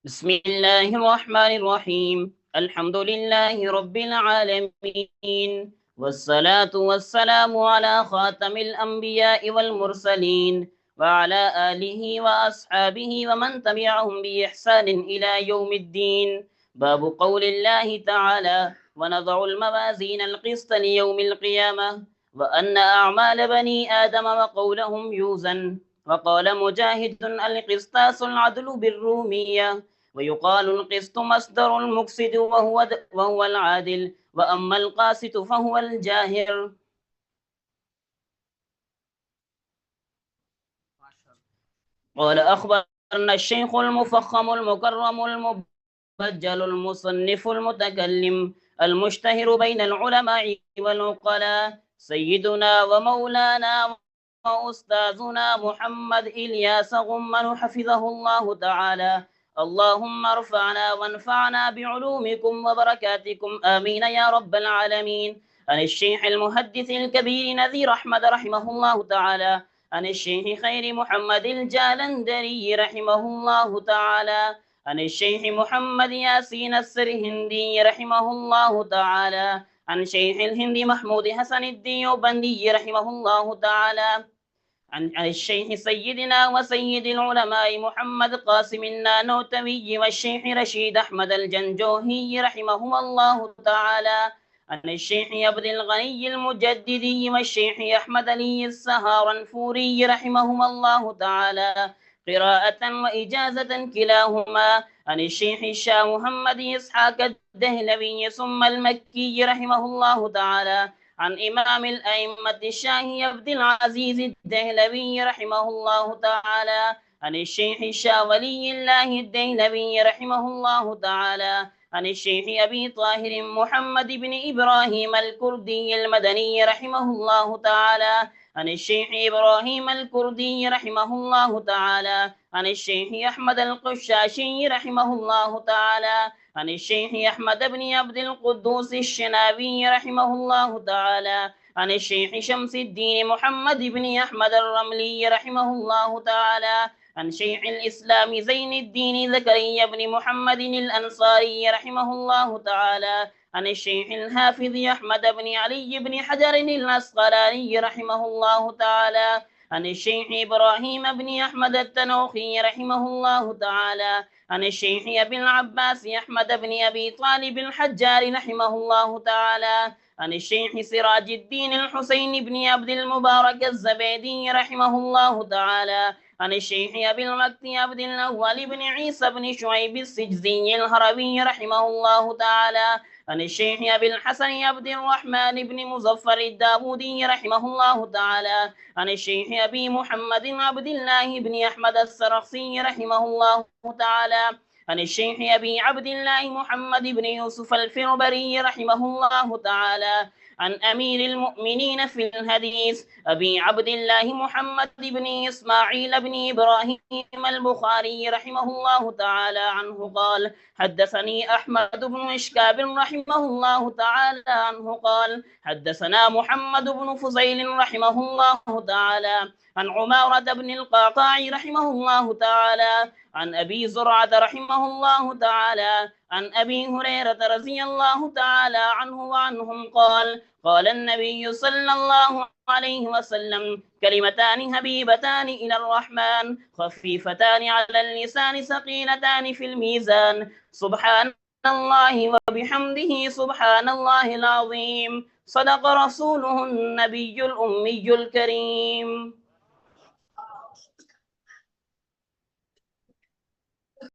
بسم الله الرحمن الرحيم. الحمد لله رب العالمين، والصلاة والسلام على خاتم الأنبياء والمرسلين وعلى آله وأصحابه ومن تبعهم بإحسان إلى يوم الدين. باب قول الله تعالى: ونضع الموازين القسط ليوم القيامة وأن أعمال بني آدم وقولهم يوزن. وقال مجاهد: القسطاس العدل بالرومية، ويقال القسط مصدر المقسط وهو العادل، وأما القاسط فهو الجاهر. قال أخبرنا الشيخ المفخم المكرم المبجل المصنف المتكلم المشتهر بين العلماء والعقلاء، سيدنا ومولانا وأستاذنا محمد إلياس غمن حفظه الله تعالى. اللهم ارفعنا وانفعنا بعلومكم وبركاتكم، آمين يا رب العالمين. عن الشيخ المحدث الكبير نذير أحمد رحمه الله تعالى، عن الشيخ خير محمد الجالندري رحمه الله تعالى، عن الشيخ محمد ياسين السرهندي رحمه الله تعالى، عن شيخ الهند محمود حسن الديوبندي رحمه الله تعالى، عن الشيخ سيدنا وسيد العلماء محمد قاسم النانوتوي والشيخ رشيد أحمد الجنجوهي رحمهما الله تعالى، عن الشيخ عبد الغني المجددي والشيخ أحمد علي السهارنفوري رحمهما الله تعالى قراءة وإجازة كلاهما، عن الشيخ الشاه محمد إسحاق الدهلوي ثم المكي رحمه الله تعالى، عن إمام الأئمة الشاه عبد العزيز الدهلوي رحمه الله تعالى، عن الشيخ الشاه ولي الله الدهلوي رحمه الله تعالى، عن الشيخ أبي طاهر محمد بن إبراهيم الكردي المدني رحمه الله تعالى، عن الشيخ إبراهيم الكردي رحمه الله تعالى، عن الشيخ أحمد القشاشي رحمه الله تعالى، عن الشيخ أحمد بن عبد القدوس الشنابي رحمه الله تعالى، عن الشيخ شمس الدين محمد بن أحمد الرملي رحمه الله تعالى، عن شيخ الإسلام زين الدين زكريا بن محمد الأنصاري رحمه الله تعالى، عن الشيخ الحافظ أحمد بن علي بن حجر العسقلاني رحمه الله تعالى، عن الشيخ إبراهيم بن أحمد التنوخي رحمه الله تعالى، عن الشيخ أبي العباس أحمد بن أبي طالب الحجار رحمه الله تعالى، عن الشيخ سراج الدين الحسين بن عبد المبارك الزبيدي رحمه الله تعالى، عن الشيخ أبي المكي عبد الأول بن عيسى بن شعيب السجزي الهروي رحمه الله تعالى، عن الشيخ أبي الحسن عبد الرحمن بن مظفر الداودي رحمه الله تعالى، عن الشيخ أبي محمد عبد الله بن أحمد السرخسي رحمه الله تعالى، عن الشيخ أبي عبد الله محمد بن يوسف الفربري رحمه الله تعالى، عن أمير المؤمنين في الحديث أبي عبد الله محمد بن إسماعيل بن إبراهيم البخاري رحمه الله تعالى عنه قال: حدثني أحمد بن إشكاب رحمه الله تعالى عنه قال: حدثنا محمد بن فضيل رحمه الله تعالى عن عمارة بن القعقاع رحمه الله تعالى عن أبي زرعة رحمه الله تعالى عن أبي هريرة رضي الله تعالى عنه وعنهم قال: قال النبي صلى الله عليه وسلم: كلمتان حبيبتان إلى الرحمن خفيفتان على اللسان ثقيلتان في الميزان، سبحان الله وبحمده سبحان الله العظيم، صدق رسوله النبي الأمي الكريم.